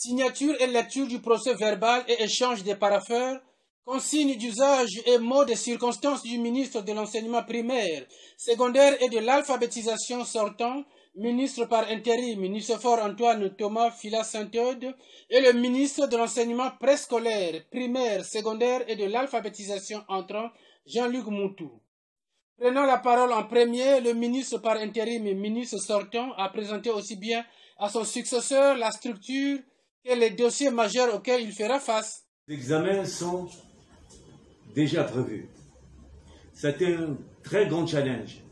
Signature et lecture du procès verbal et échange des parapheurs. Consignes d'usage et mots de circonstance du ministre de l'enseignement primaire, secondaire et de l'alphabétisation sortant, ministre par intérim, Nicéphore Antoine Thomas Filas Saint-Eude, et le ministre de l'enseignement préscolaire, primaire, secondaire et de l'alphabétisation entrant, Jean-Luc Moutou. Prenant la parole en premier, le ministre par intérim et ministre sortant a présenté aussi bien à son successeur la structure que les dossiers majeurs auxquels il fera face. Les examens sont déjà prévus. C'était un très grand challenge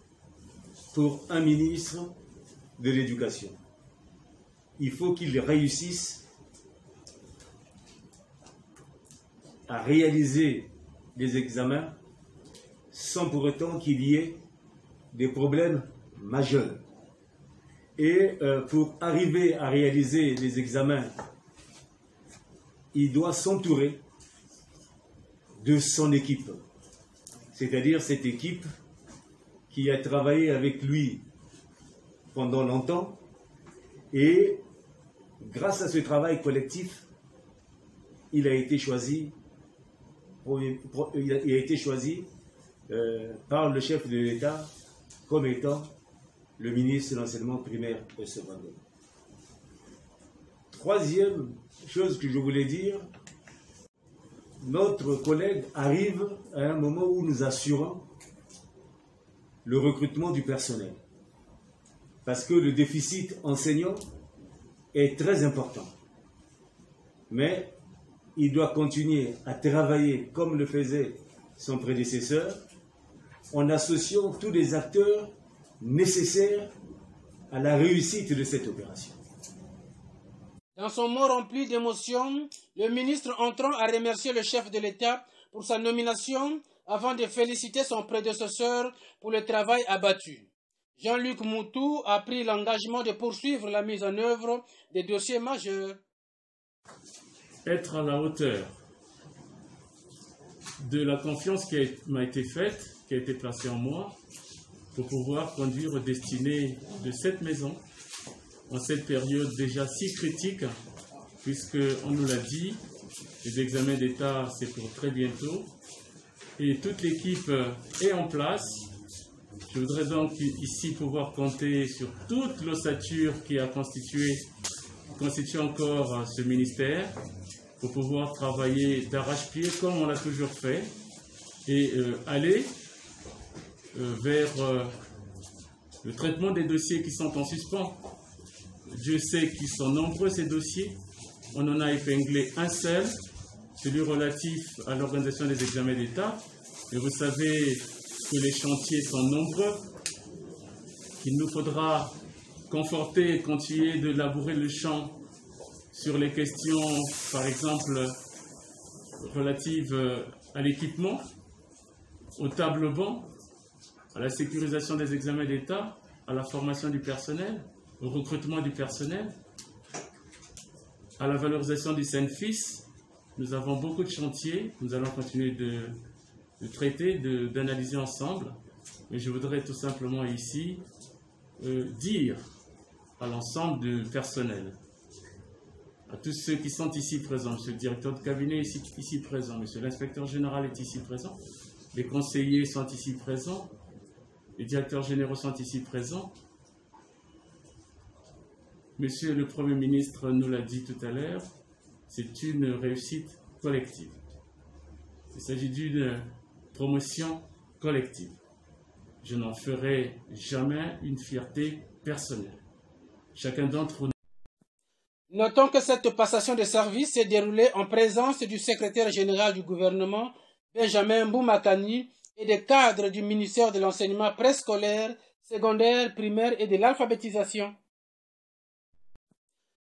pour un ministre de l'Éducation. Il faut qu'il réussisse à réaliser les examens sans pour autant qu'il y ait des problèmes majeurs. Et pour arriver à réaliser les examens, il doit s'entourer de son équipe, c'est-à-dire cette équipe qui a travaillé avec lui pendant longtemps, et grâce à ce travail collectif, il a été choisi, par le chef de l'État comme étant le ministre de l'enseignement primaire et secondaire. Troisième chose que je voulais dire, notre collègue arrive à un moment où nous assurons le recrutement du personnel. Parce que le déficit enseignant est très important. Mais il doit continuer à travailler comme le faisait son prédécesseur, en associant tous les acteurs nécessaires à la réussite de cette opération. Dans son mot rempli d'émotion, le ministre entrant a remercié le chef de l'État pour sa nomination avant de féliciter son prédécesseur pour le travail abattu. Jean-Luc Moutou a pris l'engagement de poursuivre la mise en œuvre des dossiers majeurs. Être à la hauteur de la confiance qui m'a été faite, qui a été placée en moi, pour pouvoir conduire aux destinées de cette maison en cette période déjà si critique, puisqu'on nous l'a dit, les examens d'État c'est pour très bientôt, et toute l'équipe est en place. Je voudrais donc ici pouvoir compter sur toute l'ossature qui a constitué encore ce ministère, pour pouvoir travailler d'arrache-pied comme on l'a toujours fait, et aller vers le traitement des dossiers qui sont en suspens. Dieu sait qu'ils sont nombreux ces dossiers. On en a épinglé un seul, celui relatif à l'organisation des examens d'État. Et vous savez que les chantiers sont nombreux, qu'il nous faudra conforter et continuer de labourer le champ sur les questions, par exemple, relatives à l'équipement, au tableau-banc, à la sécurisation des examens d'État, à la formation du personnel, au recrutement du personnel, à la valorisation du SENFIS. Nous avons beaucoup de chantiers, nous allons continuer de traiter, d'analyser ensemble. Mais je voudrais tout simplement ici dire à l'ensemble du personnel, à tous ceux qui sont ici présents, monsieur le directeur de cabinet est ici présent, monsieur l'inspecteur général est ici présent, les conseillers sont ici présents, les directeurs généraux sont ici présents. Monsieur le Premier ministre nous l'a dit tout à l'heure, c'est une réussite collective. Il s'agit d'une promotion collective. Je n'en ferai jamais une fierté personnelle. Chacun d'entre nous. Notons que cette passation de service s'est déroulée en présence du secrétaire général du gouvernement, Benjamin Mboumakani, et des cadres du ministère de l'enseignement préscolaire, secondaire, primaire et de l'alphabétisation.